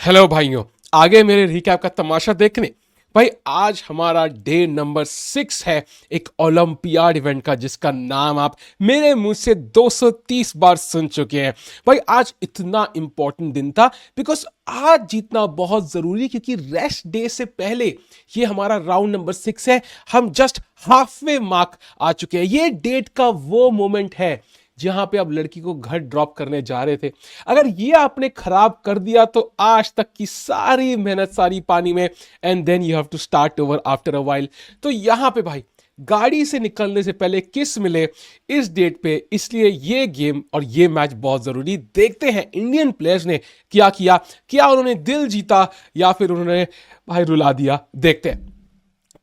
Hello भाइयों, आगे मेरे रिकैप का तमाशा देखने। भाई आज हमारा डे नंबर 6 है एक ओलंपियाड इवेंट का, जिसका नाम आप मेरे मुंह से 230 बार सुन चुके हैं। भाई आज इतना इंपॉर्टेंट दिन था बिकॉज आज जीतना बहुत जरूरी, क्योंकि रेस्ट डे से पहले ये हमारा राउंड नंबर 6 है। हम जस्ट हाफवे मार्क आ चुके हैं। ये डेट का वो मोमेंट है जहां पे आप लड़की को घर ड्रॉप करने जा रहे थे। अगर ये आपने खराब कर दिया तो आज तक की सारी मेहनत सारी पानी में, and then you have to start over after a while. तो यहां पे भाई गाड़ी से निकलने से पहले किस मिले इस डेट पे, इसलिए ये गेम और ये मैच बहुत जरूरी। देखते हैं इंडियन प्लेयर्स ने क्या किया, क्या उन्होंने दिल जीता या फिर उन्होंने भाई रुला दिया। देखते हैं।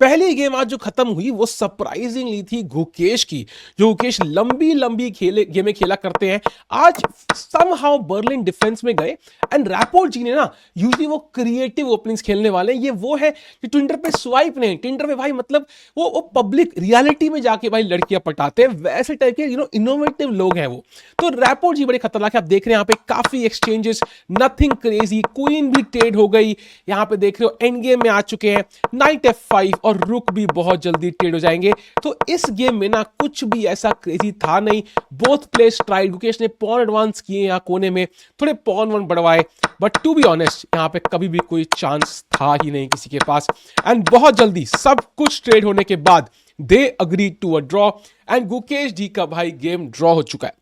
पहली गेम आज जो खत्म हुई वो सरप्राइजिंगली थी गुकेश की। जो गुकेश लंबी लंबी गेमें खेला करते हैं, आज समहाउ बर्लिन डिफेंस में गए। एंड रैपोर्ट जी ने ना, यूजुअली वो क्रिएटिव ओपनिंग्स खेलने वाले हैं। ये वो है कि ट्विटर पे स्वाइप नहीं, ट्विटर पे भाई मतलब वो पब्लिक रियलिटी में जाके भाई लड़कियां पटाते हैं, वैसे टाइप के इनोवेटिव लोग हैं वो। तो रैपोर्ट जी बड़े खतरनाक है। आप देख रहे हैं यहाँ पे काफी एक्सचेंजेस, नथिंग क्रेजी। क्वीन भी ट्रेड हो गई, यहाँ पे देख रहे हो एंड गेम में आ चुके हैं। नाइट F5 और रुक भी बहुत जल्दी ट्रेड हो जाएंगे। तो इस गेम में ना कुछ भी ऐसा क्रेजी था नहीं। Both players tried. गुकेश ने पॉन एडवांस किए यहाँ कोने में, थोड़े पॉन वन बढ़वाए, बट टू बी ऑनेस्ट यहाँ पे कभी भी कोई चांस था ही नहीं किसी के पास। एंड बहुत जल्दी सब कुछ ट्रेड होने के बाद they agree to a draw, and Gukesh ji का भाई गेम ड्रॉ हो चुका है।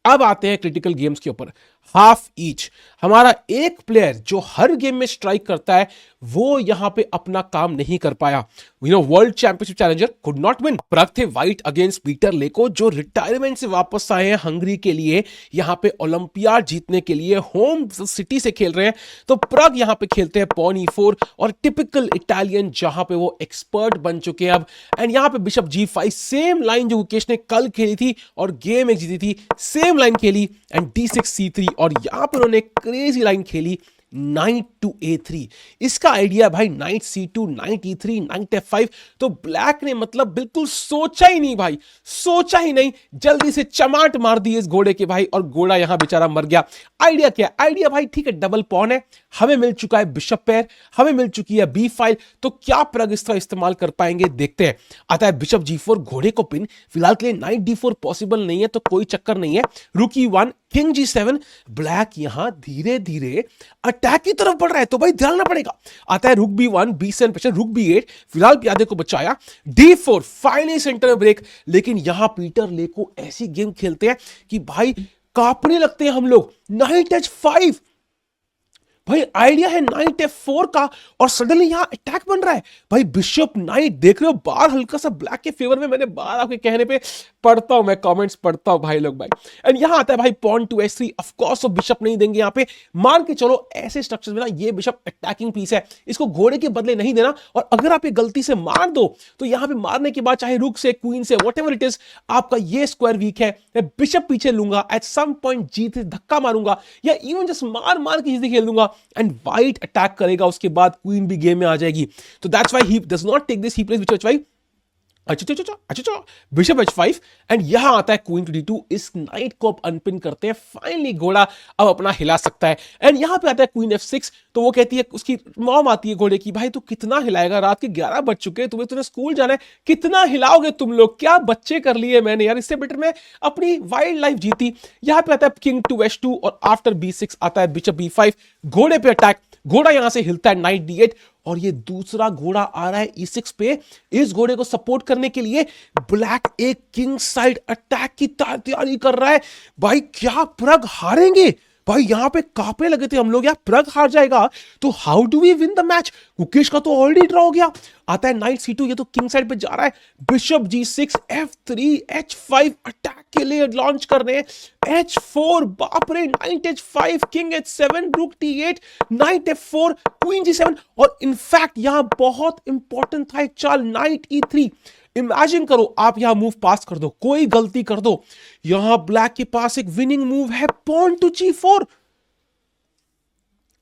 अब आते हैं क्रिटिकल गेम्स के ऊपर। हाफ ईच हमारा एक प्लेयर जो हर गेम में स्ट्राइक करता है, वो यहां पे अपना काम नहीं कर पाया। World championship challenger could not win. Pragg थे वाइट अगेंस्ट पीटर लेको, जो रिटायरमेंट से वापस आए हैं हंगरी के लिए, यहां पे ओलंपियाड जीतने के लिए होम सिटी से खेल रहे हैं। तो प्रग यहां पे खेलते हैं पॉन E4 और टिपिकल इटालियन, जहां पे वो एक्सपर्ट बन चुके हैं अब। एंड यहां पे बिशप G5, सेम लाइन जो मुकेश ने कल खेली थी और गेम एक जीती थी, सेम लाइन खेली। एंड D6 C3, और यहां पर उन्होंने क्रेजी लाइन खेली नाइट टू A3। इसका आइडिया भाई night C2, night E3, night F5। तो ब्लैक ने मतलब बिल्कुल सोचा ही नहीं भाई, सोचा ही नहीं, जल्दी से चमाट मार दी इस घोड़े के भाई, और घोड़ा यहां बेचारा मर गया। आइडिया क्या? आइडिया भाई ठीक है, डबल पॉन है, हमें मिल चुका है बिशप पेयर, हमें मिल चुकी है B5। तो क्या प्रग इसका इस्तेमाल कर पाएंगे, देखते हैं। आता है बिशप G4, घोड़े को पिन। फिलहाल के लिए नाइट D4 पॉसिबल नहीं है, तो कोई चक्कर नहीं है। रुकी 1, किंग G7। ब्लैक यहां धीरे धीरे अटैक की तरफ बढ़ रहा है, तो भाई ध्यान रखना पड़ेगा। आता है रुक B1, B7 प्रेशर, रुक B8। फिलहाल प्यादे को बचाया। D4 फाइनली सेंटर में ब्रेक, लेकिन यहां पीटर लेको ऐसी गेम खेलते हैं कि भाई कांपने लगते हैं हम लोग। नाइट H5 भाई, आइडिया है नाइट F4 का, और सडनली यहां अटैक बन रहा है। भाई बिशप नाइट, देख रहे हो बार हल्का सा ब्लैक के फेवर में। मैंने बार आपके कहने पे पढ़ता हूं, मैं कमेंट्स पढ़ता हूं भाई लोग भाई। एंड यहां आता है भाई pawn to S3। Of course वो बिशप नहीं देंगे यहां पे, मान के चलो ऐसे स्ट्रक्चर में ना ये बिशप अटैकिंग पीस है, इसको घोड़े के बदले नहीं देना। और अगर आप ये गलती से मार दो तो यहां पे मारने के बाद चाहे रुक से, क्वीन से, व्हाटएवर इट इज, आपका ये स्क्वायर वीक है। मैं बिशप पीछे लूंगा, एट सम पॉइंट G3 धक्का मारूंगा, या इवन जस्ट मार मार के जल्दी खेल दूंगा, एंड वाइट अटैक करेगा। उसके बाद क्वीन भी गेम में आ जाएगी। तो that's why he does not take this, he plays bishop H5। अच्छा बिशप H5, एंड यहां आता है क्वीन टू D2। इस नाइट को आप अनपिन करते हैं। फाइनली घोड़ा अब अपना हिला सकता है। एंड यहां पे आता है क्वीन F6। तो वो कहती है, उसकी मॉम आती है घोड़े की, भाई तू कितना हिलाएगा, रात के 11 बज चुके हैं, तुम्हें स्कूल जाना है, कितना हिलाओगे तुम लोग, क्या बच्चे कर लिए मैंने यार, इससे बेटर मैं अपनी वाइल्ड लाइफ जीती। यहां पे आता है किंग टू H2, और आफ्टर B6 आता है बिशप B5। घोड़े पे अटैक, घोड़ा यहां से हिलता है नाइट D8, और ये दूसरा घोड़ा आ रहा है E6 पे। इस घोड़े को सपोर्ट करने के लिए ब्लैक एक किंग साइड अटैक की तैयारी कर रहा है। भाई क्या प्रग हारेंगे? भाई यहां पे कांपने लगे थे हम लोग, यार प्रग हार जाएगा तो how do we win the match? Gukesh का तो ऑलरेडी ड्रॉ हो गया। आता है नाइट C2, ये तो किंग साइड पे जा रहा है। Bishop G6, F3, H5 attack के लिए लॉन्च कर रहे हैं। H4, बाप रे, नाइट H5, किंग H7, रुक T8, night F4, queen G7, और इनफैक्ट यहां बहुत इंपॉर्टेंट था एक चाल, नाइट E3। इमेजिन करो आप यहां मूव पास कर दो, कोई गलती कर दो, यहां ब्लैक के पास एक विनिंग मूव है, pawn to G4,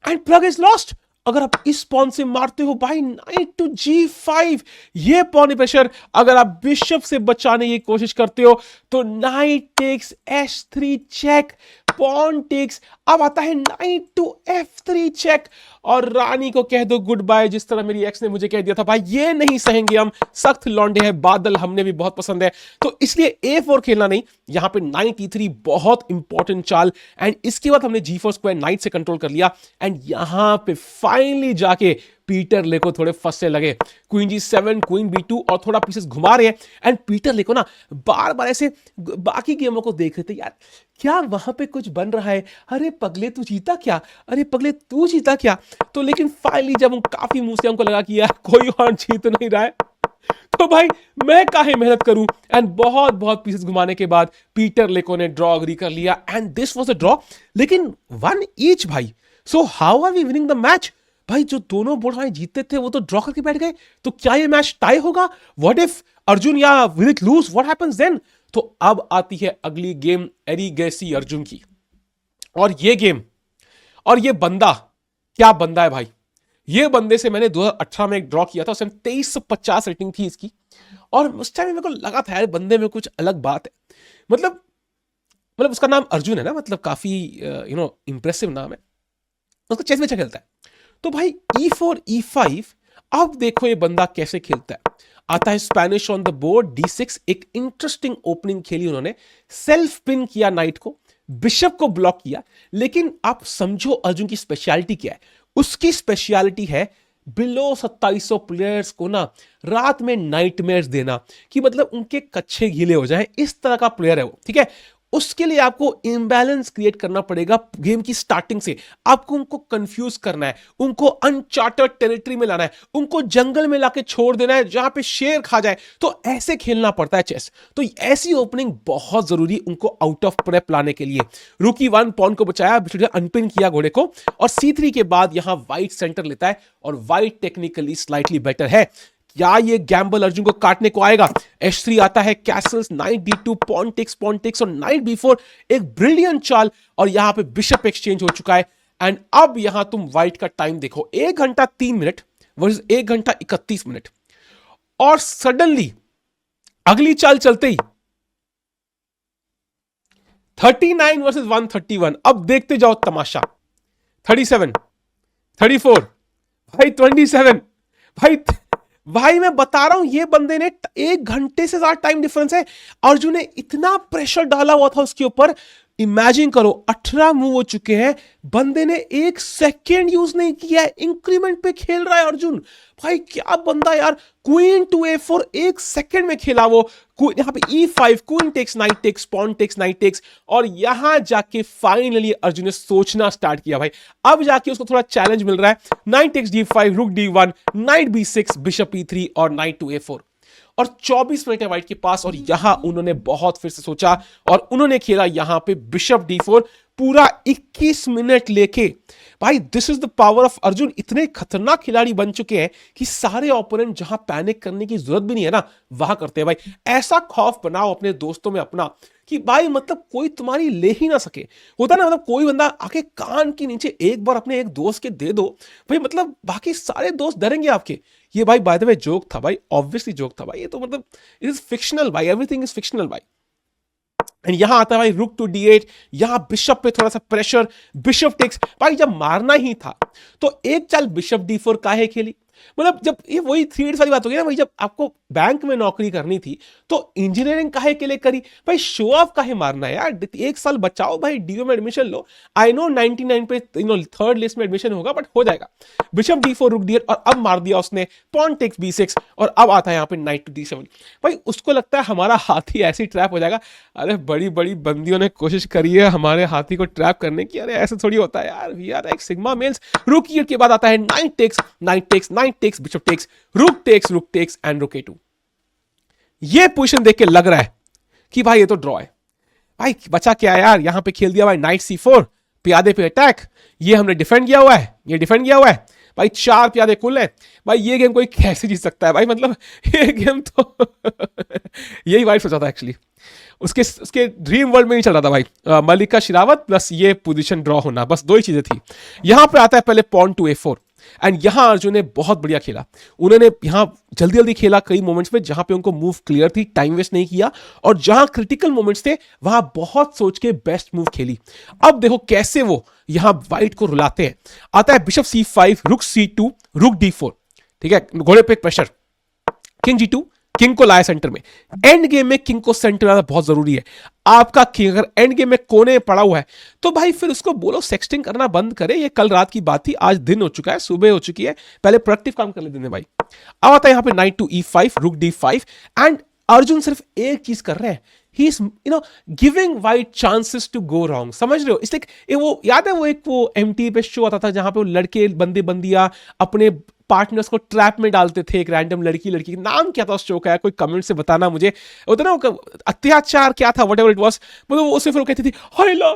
and Pragg is lost. अगर आप इस पॉन से मारते हो भाई नाइट टू G5, ये पॉन प्रेशर, अगर आप बिशप से बचाने की कोशिश करते हो तो knight takes H3 check, pawn takes, अब आता है नाइट टू F3 चेक, और रानी को कह दो गुड बाय, जिस तरह मेरी एक्स ने मुझे कह दिया था भाई ये नहीं सहेंगे हम, सख्त लौंडे हैं, बादल हमने भी बहुत पसंद है, तो इसलिए A4 खेलना नहीं, यहां पे नाइट E3 बहुत इंपॉर्टेंट चाल, एंड इसके बाद हमने G4 स्क्वायर नाइट से कंट्रोल कर लिया, एंड यहां पे फाइनली जाके पीटर ले को थोड़े फंसने लगे, क्वीन G7, क्वीन B2 और थोड़ा पीसेस घुमा रहे हैं, एंड पीटर ले को ना बार बार ऐसे बाकी गेमों को देख रहे थे, यार क्या वहां पे कुछ बन रहा है, अरे पगले तू जीता क्या, अरे पगले तू जीता क्या, तो लेकिन फाइनली जब हम काफी मुंह से हमको लगा कि यार कोई और जीत नहीं रहा है, तो भाई मैं काहे मेहनत करूं, एंड बहुत बहुत पीसेस घुमाने के बाद पीटर लेको ने ड्रॉ अग्री कर लिया, and this was a draw, लेकिन 1 ईच भाई, so how are we winning the match भाई, जो दोनों बोर्ड हमारे जीतते थे वो तो ड्रॉ करके बैठ गए, तो क्या ये मैच टाई होगा, व्हाट इफ अर्जुन या Vinit lose, what happens then, तो अब आती है अगली गेम एरिगेसी अर्जुन की, और ये गेम और ये बंदा, क्या बंदा है भाई, ये बंदे से मैंने 2018 में एक ड्रॉ किया था, उस टाइम 2350 रेटिंग थी इसकी, और उस टाइम मेरे को लगा था यार बंदे में कुछ अलग बात है, मतलब उसका नाम अर्जुन है ना, मतलब काफी इंप्रेसिव नाम है, उसका चेस में अच्छा खेलता है, तो भाई E4 E5, अब देखो ये बंदा कैसे खेलता है, आता है Spanish on the board D6, एक इंटरेस्टिंग ओपनिंग खेली उन्होंने, सेल्फ पिन किया नाइट को, बिशप को ब्लॉक किया, लेकिन आप समझो अर्जुन की स्पेशलिटी क्या है, उसकी स्पेशलिटी है बिलो 2700 प्लेयर्स को ना रात में नाइटमेयर्स देना, कि मतलब उनके कच्चे गीले हो जाए, इस तरह का प्लेयर है वो, ठीक है, उसके लिए आपको इम्बैलेंस क्रिएट करना पड़ेगा गेम की स्टार्टिंग से, आपको उनको कंफ्यूज करना है, उनको अनचार्टर्ड टेरिटरी में लाना है, उनको जंगल में लाके छोड़ देना है जहां पे शेर खा जाए, तो ऐसे खेलना पड़ता है चेस, तो ऐसी ओपनिंग बहुत जरूरी उनको आउट ऑफ प्रेप लाने के लिए, रुकी 1 पॉन को बचाया, अनपिन किया घोड़े को, और C3 के बाद यहां व्हाइट सेंटर लेता है, और व्हाइट टेक्निकली स्लाइटली बेटर है, क्या ये गैम्बल अर्जुन को काटने को आएगा, H3 आता है, castles, knight D2, pawn takes और नाइट B4, एक ब्रिलियंट चाल, और यहां पे बिशप एक्सचेंज हो चुका है, एंड अब यहां तुम व्हाइट का टाइम देखो, 1 घंटा 3 मिनट वर्सेस 1 घंटा 31 मिनट, और सडनली अगली चाल चलते ही 39 वर्सेस 131, अब देखते जाओ तमाशा, 37, 34, भाई 27, भाई मैं बता रहा हूं, ये बंदे ने 1 घंटे से ज्यादा टाइम डिफरेंस है, अर्जुन ने इतना प्रेशर डाला हुआ था उसके ऊपर, इमेजिन करो 18 मूव हो चुके हैं, बंदे ने 1 सेकेंड यूज नहीं किया है, इंक्रीमेंट पे खेल रहा है अर्जुन, भाई क्या बंदा यार, क्वीन टू A4 1 सेकेंड में खेला वो, यहां पे E5, queen takes knight takes, pawn takes knight takes, और यहां जाके फाइनली अर्जुन ने सोचना स्टार्ट किया भाई, अब जाके उसको थोड़ा चैलेंज मिल रहा है, नाइट टेक्स D5, रुक D1, night B6, bishop E3 और नाइट टू A4, और 24 मिनट है व्हाइट के पास, और यहां उन्होंने बहुत फिर से सोचा, और उन्होंने खेला यहां पे बिशप D4, पूरा 21 मिनट लेके, भाई this is the power of Arjun, इतने खतरनाक खिलाड़ी बन चुके हैं कि सारे ओपोनेंट जहां पैनिक करने की जरूरत भी नहीं है ना, वहां करते हैं भाई, ऐसा खौफ बनाओ अपने दोस्तों में अपना, कि भाई मतलब कोई तुम्हारी ले ही ना सके, होता ना, मतलब कोई बंदा आके कान के नीचे एक बार अपने एक दोस्त के दे दो भाई, मतलब बाकी सारे दोस्त डरेंगे आपके, ये भाई बाय द वे जोक था भाई, ऑब्वियसली जोक था भाई, ये तो मतलब इट इज फिक्शनल भाई, एवरीथिंग इज फिक्शनल भाई, एंड यहां आता है भाई रुक टू D8, यहां बिशप पे थोड़ा सा प्रेशर, बिशप टेक्स, भाई जब मारना ही था तो एक चाल बिशप D4 काहे खेली, मतलब जब ये वही 3 वाली बात होगी ना भाई, जब आपको बैंक में नौकरी करनी थी तो इंजीनियरिंग काहे के लिए करी भाई, शो ऑफ काहे मारना है यार, 1 साल बचाओ भाई, डीओ में एडमिशन लो, आई नो 99 पे थर्ड लिस्ट में एडमिशन होगा, बट हो जाएगा, बिशप D4 रुक D8, और अब मार दिया उसने, पॉन टेक्स B6, और अब आता है यहाँ पे नाइट टू D7, भाई उसको लगता है हमारा हाथी ऐसी ट्रैप हो जाएगा, अरे बड़ी बड़ी बंदियों ने कोशिश करी है हमारे हाथी को ट्रैप करने की, अरे ऐसे थोड़ी होता है यार, वी आर एक सिग्मा मेल्स, रुक के बाद आता है knight takes bishop takes, rook takes and rook A2, ये पोजीशन देख के लग रहा है कि भाई ये तो ड्रॉ है, भाई बचा क्या है यार, यहां पे खेल दिया भाई नाइट C4, प्यादे पे अटैक, ये हमने डिफेंड किया हुआ है, ये डिफेंड किया हुआ है भाई, 4 प्यादे कुल है भाई, ये गेम कोई कैसे जीत सकता है भाई, मतलब ये गेम तो यही वाइट सोचा था एक्चुअली, उसके ड्रीम वर्ल्ड में ही चल रहा था भाई, मलिका शेरावत प्लस ये पोजीशन ड्रॉ होना, बस 2 ही चीजें थी, यहां पे आता है पहले पॉन टू A4, एंड यहां अर्जुन ने बहुत बढ़िया खेला। उन्होंने यहां जल्दी जल्दी खेला कई मोमेंट्स में जहां पे उनको मूव क्लियर थी, टाइम वेस्ट नहीं किया, और जहां क्रिटिकल मोमेंट्स थे वहां बहुत सोच के बेस्ट मूव खेली। अब देखो कैसे वो यहां व्हाइट को रुलाते हैं। आता है बिशप C5, रुक C2, रुक D4, ठीक है, घोड़े पे प्रेशर, किंग G2, किंग को लाया सेंटर में। एंड गेम में किंग को सेंटर लाना बहुत जरूरी है। आपका किंग अगर एंड गेम में कोने में पड़ा हुआ है तो भाई फिर उसको बोलो सेक्सटिंग करना बंद करे। ये कल रात की बात थी, आज दिन हो चुका है, सुबह हो चुकी है, पहले प्रोडक्टिव काम कर लेते हैं भाई। अब आता है यहां पे नाइट टू E5, रुक D5, एंड अर्जुन सिर्फ एक चीज कर रहे हैं, he is giving white chances to go wrong. समझ रहे हो? इसलिए वो याद है वो MTV पे शो आता था जहां पे वो लड़के बंदे बंदियां अपने पार्टनर्स को ट्रैप में डालते थे। एक रैंडम लड़की नाम क्या था उस शो का, कोई कमेंट से बताना मुझे। होता ना अत्याचार क्या था, व्हाटएवर इट वाज, मतलब वो सिर्फ कहती थी हायला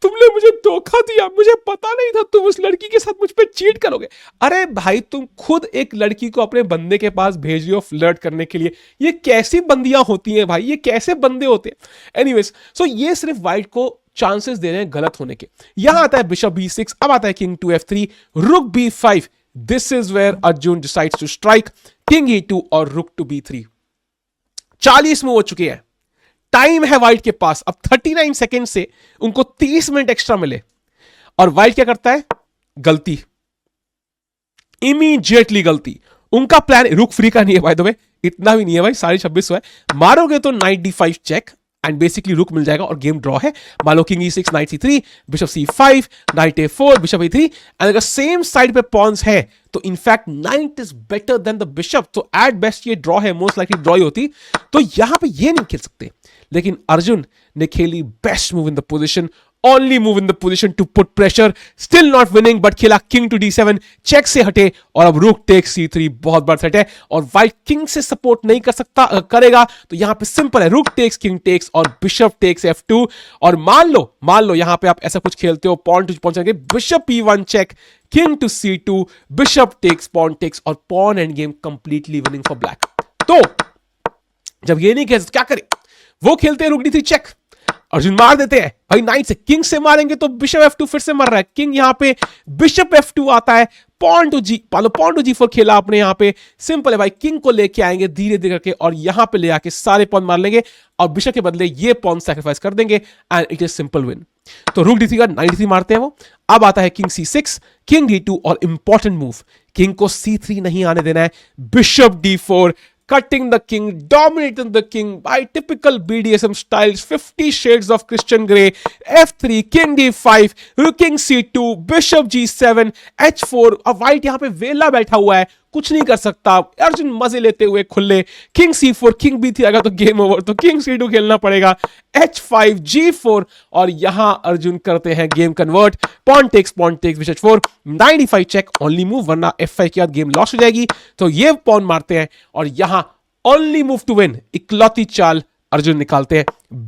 तुमने मुझे धोखा दिया, मुझे पता नहीं था तुम उस लड़की के साथ मुझ पे चीट करोगे। अरे भाई तुम खुद एक लड़की को अपने बंदे के पास भेज रही हो फ्लर्ट करने के लिए। ये कैसी बंदियां होती हैं भाई, ये कैसे बंदे होते हैं? एनीवेज, सो ये सिर्फ वाइट को चांसेस दे रहे हैं गलत होने के। यहां आता है बिशप B6, अब आता है king to F3, rook B5। This is where Arjun decides to strike king E2 और रुक टू B3। 40 मूव हो चुके हैं, टाइम है वाइट के पास। अब 39 सेकेंड से उनको 30 मिनट एक्स्ट्रा मिले, और वाइट क्या करता है? गलती, इमीडिएटली गलती। उनका प्लान रुक फ्री का नहीं है बाय द वे, इतना भी नहीं है भाई, 2650 है। मारोगे तो night D5 check and basically रुक मिल जाएगा और गेम ड्रॉ है। मान लो king E6, knight C3, bishop C5, knight A4, bishop A3, and अगर सेम साइड पे पॉन्स है तो in fact knight is better than the bishop, तो एट बेस्ट ये ड्रॉ है, मोस्ट लाइकली ड्रॉ ही होती। तो यहां पे ये नहीं खेल सकते, लेकिन अर्जुन ने खेली best move in the position, only move in the position to put pressure, still not winning, but खेला king to D7, चेक से हटे, और अब रुक टेक C3 बहुत बड़ा सेट है, और व्हाइट किंग से सपोर्ट नहीं कर सकता, करेगा तो यहां पे सिंपल है, रुक टेक्स, किंग टेक्स, और बिशप टेक्स F2। और मान लो यहां पे आप ऐसा कुछ खेलते हो, pawn to pawn, bishop E1 check, king to C2, bishop takes, pawn takes, और pawn endgame completely winning for black. तो जब ये नहीं खेल क्या करे, वो खेलते हैं रुक D3 चेक, अर्जुन मार देते हैं भाई नाइट से, किंग से मारेंगे तो बिशप F2 फिर से मर रहा है, किंग यहां पे बिशप F2 आता है, पॉन टू G4 खेला आपने, यहां पे सिंपल है भाई, किंग को लेके आएंगे धीरे धीरे करके, और यहां पे ले आके सारे पॉन मार लेंगे, और बिशप के बदले ये पॉन सैक्रिफाइस कर देंगे, and it is simple win. तो रुक D3 का 93 मारते हैं वो। अब आता है किंग C6, किंग D2, और इंपॉर्टेंट मूव, किंग को C3 नहीं आने देना है, bishop D4, cutting the king, dominating the king by typical BDSM styles, 50 shades of Christian Grey, F3, king D5, king C2, bishop G7, H4। अब white यहां पे वेला बैठा हुआ है, कुछ नहीं कर सकता, अर्जुन मजे लेते हुए खुले, किंग C4, किंग B3 आएगा तो गेम ओवर, तो किंग C2 खेलना पड़ेगा, H5, G4, और यहां अर्जुन करते हैं game convert, pawn takes, bishop H4, 95 check, only move, वरना F5 के बाद गेम लॉस हो जाएगी। तो ये पॉन मारते हैं, और यहां ओनली मूव टू विन, इकलौती चाल अर्जुन निकालते हैं,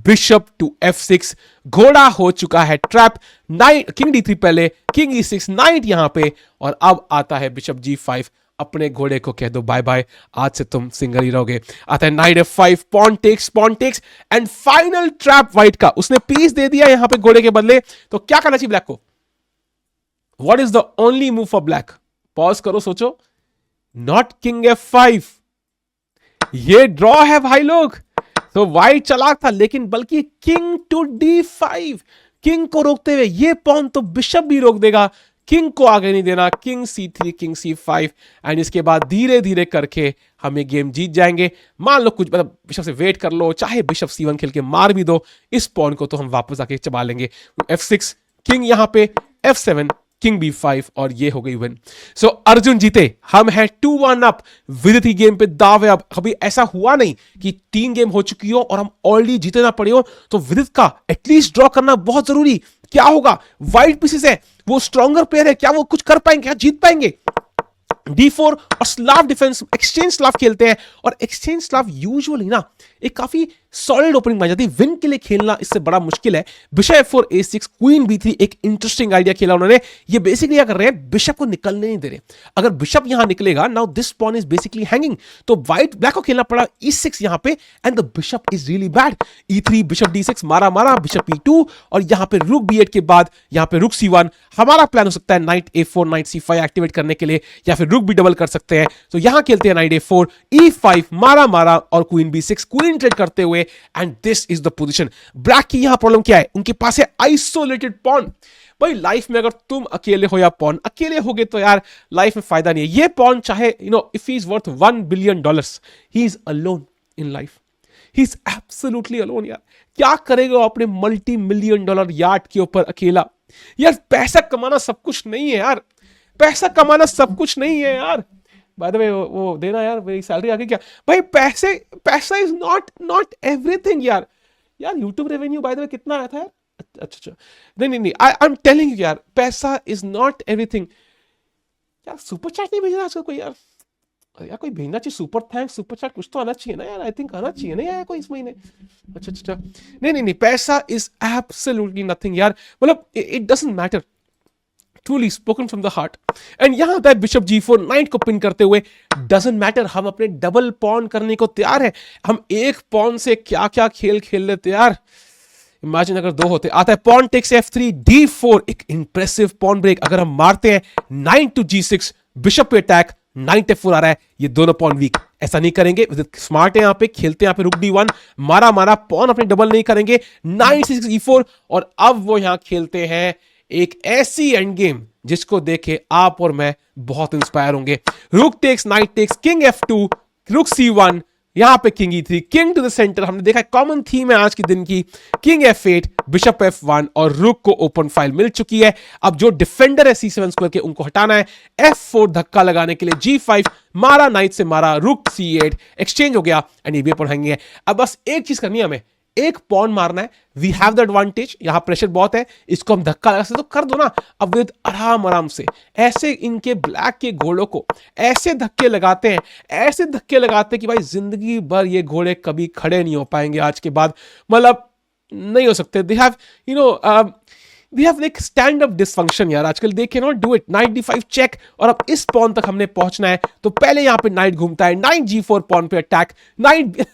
बिशप टू F6, घोड़ा हो चुका है ट्रैप, नाइट किंग D3 पहले, किंग E6, नाइट यहां पे, और अब आता है बिशप G5, अपने घोड़े को कह दो बाय बाय, आज से तुम सिंगल ही रहोगे। आता है knight F5, pawn takes, and final trap white का, उसने पीस दे दिया यहां पे घोड़े के बदले। तो क्या करना चाहिए ब्लैक को? What is the only move for black? Pause करो, सोचो, नॉट किंग F5, ये ड्रॉ है भाई लोग। तो व्हाइट चालाक था, लेकिन बल्कि किंग टू D5, किंग को रोकते हुए ये पॉन तो बिशप भी रोक देगा, किंग को आगे नहीं देना, king C3, king C5, and इसके बाद धीरे धीरे करके हम ये गेम जीत जाएंगे। मान लो कुछ मतलब बिशप से वेट कर लो, चाहे बिशप C1 खेल के मार भी दो, इस पॉन को तो हम वापस आके चबा लेंगे। F6, किंग यहां पे, F7, किंग B5, और ये हो गई विन। सो अर्जुन जीते, हम हैं 2-1 अप, विदित गेम पे दावे। अब कभी ऐसा हुआ नहीं कि 3 गेम हो चुकी हो और हम ऑलरेडी जीते ना पड़े हो, तो विदित का एटलीस्ट ड्रॉ करना बहुत जरूरी। क्या होगा, व्हाइट पीसेस है, वो स्ट्रॉन्गर प्लेयर है, क्या वो कुछ कर पाएंगे, क्या जीत पाएंगे? D4 और स्लाव डिफेंस एक्सचेंज स्लाव खेलते हैं, और एक्सचेंज स्लाव यूजुअली ना एक काफी सॉलिड ओपनिंग बन जाती है। विन के लिए खेलना इससे बड़ा मुश्किल है। Bishop F4 A6 queen B3 एक इंटरेस्टिंग आइडिया खेला उन्होंने। ये बेसिकली क्या कर रहे हैं, बिशप को निकलने नहीं दे रहे। अगर बिशप यहां निकलेगा, now this porn is basically hanging, तो व्हाइट ब्लैक को खेलना पड़ा E6 यहां पे, and the bishop is really bad. E3 bishop D6 मारा मारा, बिशप E2, और यहां पे रुक B8 के बाद यहां पे रुक C1। हमारा प्लान हो सकता है night A4 night C5 activate करने के लिए, या फिर रुक भी डबल कर सकते हैं। तो यहां खेलते हैं नाइट A4 E5 मारा मारा और क्वीन B6 क्वीन ट्रेड करते हुए, and this is the position. Black की यहां प्रॉब्लम क्या है, उनके पास है आइसोलेटेड पॉन। भाई लाइफ में अगर तुम अकेले हो या पॉन अकेले होगे तो यार लाइफ में फायदा नहीं है। ये पॉन चाहे if he is worth $1 billion, he is alone in life, he is absolutely alone. यार क्या करेगा अपने $multi-million यार्ड के ऊपर अकेला। यार पैसा कमाना सब कुछ नहीं है यार, पैसा कमाना सब कुछ नहीं है यार। बाय द वे वो देना यार, मेरी सैलरी आगे क्या भाई। पैसा इज नॉट एवरीथिंग यार। यार YouTube revenue by the way कितना आया था यार, अच्छा नहीं आई एम टेलिंग यू यार, पैसा इज नॉट एवरीथिंग। यार सुपर चैट नहीं भेज रहा आजकल कोई यार, यार कोई भेजना चाहिए सुपर थैंक्स, सुपर चैट कुछ तो आना चाहिए ना यार। आई थिंक आना चाहिए, नहीं आया कोई इस महीने। अच्छा नहीं, पैसा इज एब्सोल्युटली नथिंग यार। मतलब it doesn't matter, truly spoken from the heart। And यहां होता है बिशप G4 नाइट को पिन करते हुए, डजंट मैटर, हम अपने डबल पॉन करने को तैयार है। हम एक पॉन से क्या क्या खेल लेते यार। इमेजिन अगर दो होते। आता है पॉन टेक्स F3 D4, एक इंप्रेसिव पॉन ब्रेक। अगर हम मारते हैं नाइट टू G6, बिशप पे अटैक, नाइट F4 आ रहा है, ये दोनों पॉन वीक। ऐसा नहीं करेंगे, स्मार्ट है यहां पे, खेलते हैं यहां पे रुक D1 मारा पॉन अपने डबल नहीं करेंगे, नाइट C6 E4, और अब वो यहां खेलते हैं एक ऐसी एंड गेम जिसको देखे आप और मैं बहुत इंस्पायर होंगे। Rook takes knight takes, king F2, रुक C1, यहां पे king E3, king to the centre. हमने देखा कॉमन थीम है आज के दिन की, किंग F8, बिशप F1, और रुक को ओपन फाइल मिल चुकी है। अब जो डिफेंडर है C7 स्क्वायर के, उनको हटाना है। F4 धक्का लगाने के लिए G5 मारा, नाइट से मारा, रुक C8 एक्सचेंज हो गया, एंड ये भी अपन हैंगिंग है। अब बस एक चीज करनी है हमें, एक पॉन मारना है। वी हैव द एडवांटेज, यहां प्रेशर बहुत है, इसको हम धक्का लगा सकते तो कर दो ना। अब विद आराम से ऐसे इनके ब्लैक के घोड़ों को ऐसे धक्के लगाते हैं कि भाई जिंदगी भर ये घोड़े कभी खड़े नहीं हो पाएंगे आज के बाद, मतलब नहीं हो सकते। They have we have like stand up dysfunction यार आजकल। दे कैन नॉट डू इट। नाइट D5 चेक, और अब इस पॉन तक हमने पहुंचना है, तो पहले यहां पे नाइट घूमता है, नाइट G4 पॉन पे अटैक, नाइट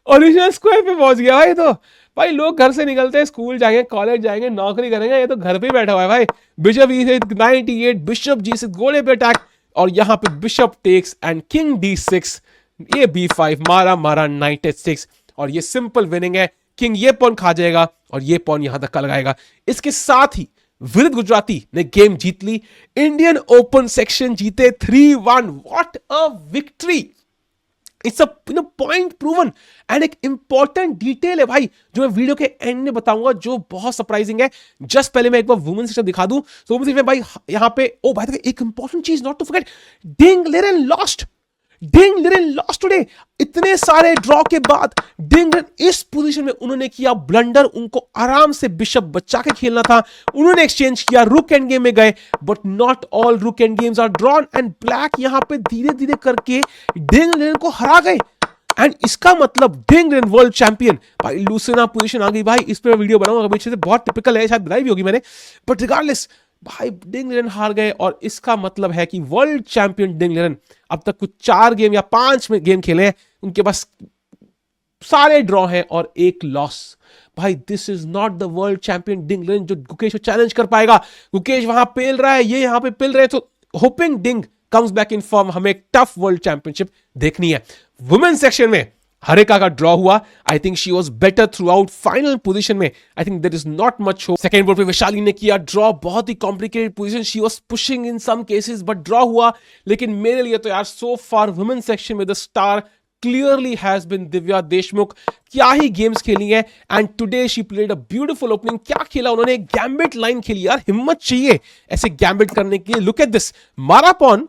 ओरिजिनल स्क्वायर पे पहुंच गया भाई। तो भाई लोग घर से निकलते हैं, स्कूल जाएंगे, कॉलेज जाएंगे, नौकरी करेंगे, ये तो घर पे ही बैठा हुआ है भाई। बिशप E8 98, बिशप G6 घोड़े पे अटैक, और यहां पे bishop takes and king D6, ये B5 मारा नाइट H6, और ये सिंपल विनिंग है। किंग ये पॉन खा जाएगा और ये पॉन यहां धक्का लगाएगा। इसके साथ ही विदित गुजराती ने गेम जीत ली, इंडियन ओपन सेक्शन जीते 3-1। What a victory, it's a point proven. And एक इंपॉर्टेंट डिटेल है भाई जो मैं वीडियो के एंड में बताऊंगा, जो बहुत सरप्राइजिंग है। जस्ट पहले मैं एक बार वुमेन सेक्शन दिखा दूं, तो वुमेन सेक्शन में भाई यहां पे ओ भाई एक इंपॉर्टेंट चीज not to forget, Ding Liren lost today. इतने सारे ड्रॉ के बाद डिंग इस पोजीशन में उन्होंने किया ब्लंडर। उनको आराम से बिशप बचा के खेलना था, उन्होंने एक्सचेंज किया, रुक एंड गेम में गए, but not all rook end games are drawn, and black यहां पे धीरे धीरे करके डिंग लिरेन को हरा गए। एंड इसका मतलब डिंग लिरेन वर्ल्ड चैंपियन। भाई लूसेना पोजीशन आ गई भाई, इस पर वीडियो बनाऊंगा पीछे से, बहुत टिपिकल है, शायद बनाई भी होगी मैंने, बट रिगार्डलेस भाई डिंग लिरेन हार गए। और इसका मतलब है कि वर्ल्ड चैंपियन डिंग लिरेन अब तक कुछ 4 गेम या 5 में गेम खेले हैं, उनके पास सारे ड्रॉ हैं और एक लॉस। भाई this is not the world champion डिंग लिरेन जो गुकेश को चैलेंज कर पाएगा। गुकेश वहां पेल रहा है, ये यहां पे पेल रहे, तो hopping ding comes back in form. हमें एक टफ वर्ल्ड चैंपियनशिप देखनी है। वुमेन सेक्शन में हरिका का ड्रॉ हुआ। I think she was better throughout. Final position में I think there is not much hope. Second board पे वैशाली ने किया ड्रॉ, बहुत ही complicated position, she was pushing in some cases, but draw हुआ। लेकिन मेरे लिए तो यार सो फार वुमेन सेक्शन में the star clearly has been Divya Deshmukh. क्या ही गेम्स खेली है, and today she played a beautiful opening. क्या खेला उन्होंने, गैम्बिट लाइन खेली यार, हिम्मत चाहिए ऐसे गैम्बिट करने के लिए। लुक एट दिस, मारा पॉन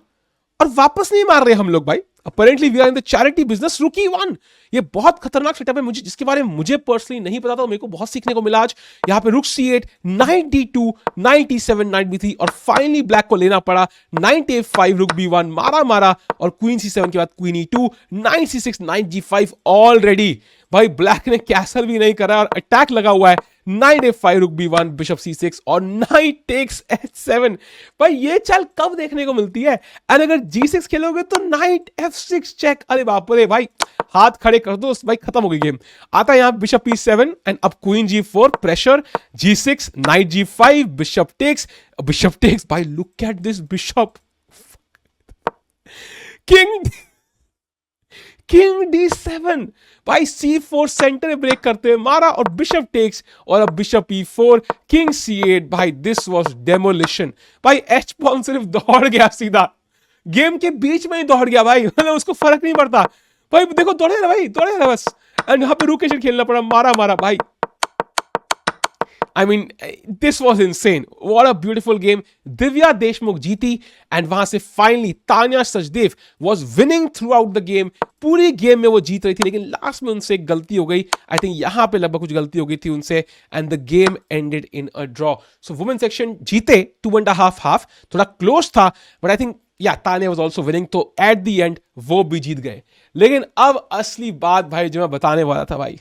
और वापस नहीं मार रहे हम लोग भाई, Apparently we are in the charity business. Rookie one. ये बहुत खतरनाक सेटअप है, मुझे जिसके बारे में मुझे पर्सनली नहीं पता था, मेरे को बहुत सीखने को मिला आज। यहाँ पे रुक C8 92 97 93 और फाइनली ब्लैक को लेना पड़ा 9 A5 रुक B1 मारा और क्वीन C7 के बाद queen E2 9 C6 9 G5 already भाई ब्लैक ने कैसल भी नहीं करा और अटैक लगा हुआ है 9 A5 रुक B1 बिशप C6 और नाइट टेक्स H7। भाई ये चाल कब देखने को मिलती है? एंड अगर G6 खेलोगे तो नाइट F6 चेक। अरे बाप रे भाई, हाथ खड़े कर दो भाई, खत्म हो गई गेम। आता है यहां बिशप P7 एंड अब queen G4 pressure G6 knight G5 bishop takes. भाई look at this bishop, king D7 भाई C4 सेंटर ब्रेक करते हुए मारा और बिशप टेक्स और अब बिशप E4 किंग C8। भाई दिस वाज डेमोलिशन। भाई एच पॉन सिर्फ दौड़ गया, सीधा गेम के बीच में ही दौड़ गया भाई, मतलब उसको फर्क नहीं पड़ता भाई। देखो दौड़े रहा बस। एंड यहां पे रुकेशन खेलना पड़ा, मारा भाई। I mean, this was insane. What a beautiful game. Divya Deshmukh जीती एंड वहां से finally Tanya Sachdev was winning throughout the game. पूरी गेम में वो जीत रही थी, लेकिन लास्ट में उनसे एक गलती हो गई। आई थिंक यहां पे लगभग कुछ गलती हो गई थी उनसे and the game ended in a draw. So women section जीते 2.5 हाफ, थोड़ा क्लोज था बट आई थिंक या तान्या वाज आल्सो विनिंग, तो एट द एंड वो भी जीत गए। लेकिन अब असली बात भाई जो मैं बताने वाला था भाई,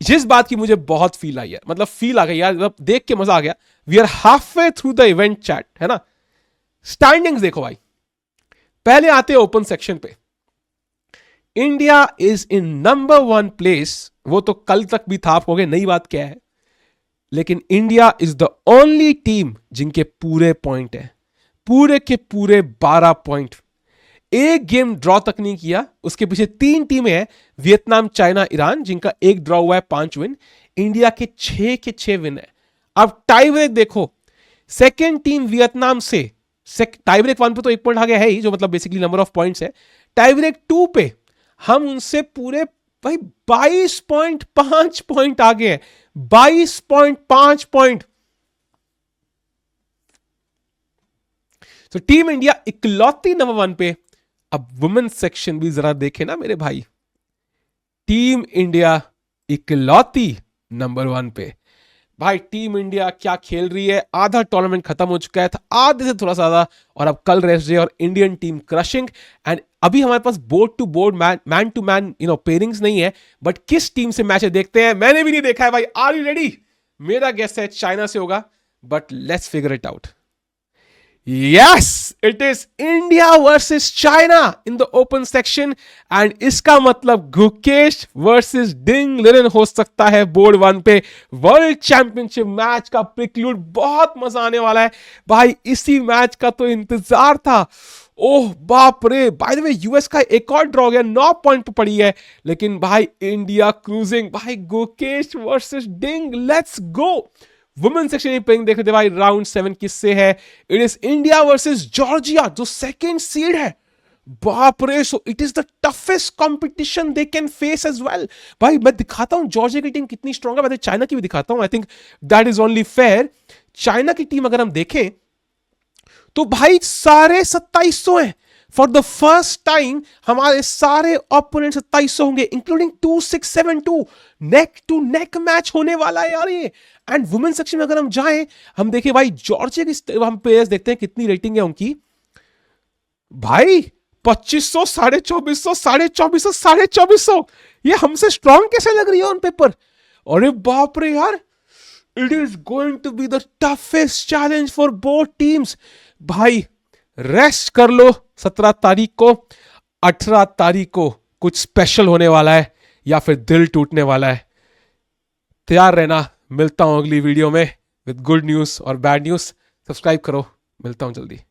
जिस बात की मुझे बहुत फील आई है, मतलब फील आ गई यार, मतलब देख के मजा आ गया। We are half way through the event chat, है ना। स्टैंडिंग्स देखो भाई, पहले आते ओपन सेक्शन पे। India is in number 1 place. वो तो कल तक भी था, आपको नई बात क्या है, लेकिन India is the only team जिनके पूरे पॉइंट है, पूरे के पूरे 12 पॉइंट। एक गेम ड्रॉ तक नहीं किया। उसके पीछे 3 टीमें हैं, वियतनाम, चाइना, ईरान, जिनका एक ड्रॉ हुआ है, 5 विन। इंडिया के 6 के 6 विन है। अब टाई ब्रेक देखो, सेकेंड टीम वियतनाम से टाई ब्रेक 1 पे तो 1 पॉइंट आगे है ही, जो मतलब बेसिकली नंबर ऑफ पॉइंट्स है। टाई ब्रेक 2 पे हम उनसे पूरे भाई 22.5 पॉइंट आगे है, 22.5 पॉइंट। तो टीम इंडिया इकलौती नंबर 1 पे। अब वुमेन सेक्शन भी जरा देखे ना मेरे भाई, टीम इंडिया इकलौती नंबर 1 पे। भाई टीम इंडिया क्या खेल रही है। आधा टूर्नामेंट खत्म हो चुका है, था आधे से थोड़ा सा ज्यादा, और अब कल रेस्ट डे और इंडियन टीम क्रशिंग। एंड अभी हमारे पास board to board man to man pairings नहीं है, बट किस टीम से मैच है देखते हैं। मैंने भी नहीं देखा है भाई। Are you ready? मेरा गेस है चाइना से होगा, but let's figure it out. Yes, it is India versus China in the open section and इसका मतलब गुकेश versus डिंग लिरन हो सकता है बोर्ड 1 पे। वर्ल्ड चैंपियनशिप मैच का प्रिक्लूड बहुत मजा आने वाला है भाई। इसी मैच का तो इंतजार था। ओह बाप रे, बाय द वे यूएस का एक और ड्रॉ गया, 9 पॉइंट पे पड़ी है, लेकिन भाई इंडिया क्रूजिंग। भाई Gukesh versus Ding, let's go. Women section पिंग देखते थे भाई, राउंड 7 किससे है? It is India versus Georgia, जो सेकेंड सीड है। बाप रे, so it is the toughest competition they can face as well. भाई मैं दिखाता हूं जॉर्जिया की टीम कितनी स्ट्रांग है, मैं चाइना की भी दिखाता हूं। I think that is only fair. China की टीम अगर हम देखें तो भाई सारे 2700 हैं। फॉर द फर्स्ट टाइम हमारे सारे ओपोनेंट 2700 होंगे, including 2672। Neck to neck match होने वाला है यार ये। एंड वुमेन सेक्शन में अगर हम जाएं, हम देखें भाई जॉर्जिया की, हम प्लेयर्स देखते हैं कितनी रेटिंग है उनकी। भाई 2500, 2450, 2450, 2450। ये हमसे स्ट्रांग कैसे लग रही है ऑन पेपर? अरे बाप रे यार, it is going to be the toughest challenge for both teams. भाई रेस्ट कर लो 17 तारीख को, 18 तारीख को कुछ स्पेशल होने वाला है या फिर दिल टूटने वाला है। तैयार रहना। मिलता हूं अगली वीडियो में विद गुड न्यूज और बैड न्यूज। सब्सक्राइब करो, मिलता हूं जल्दी।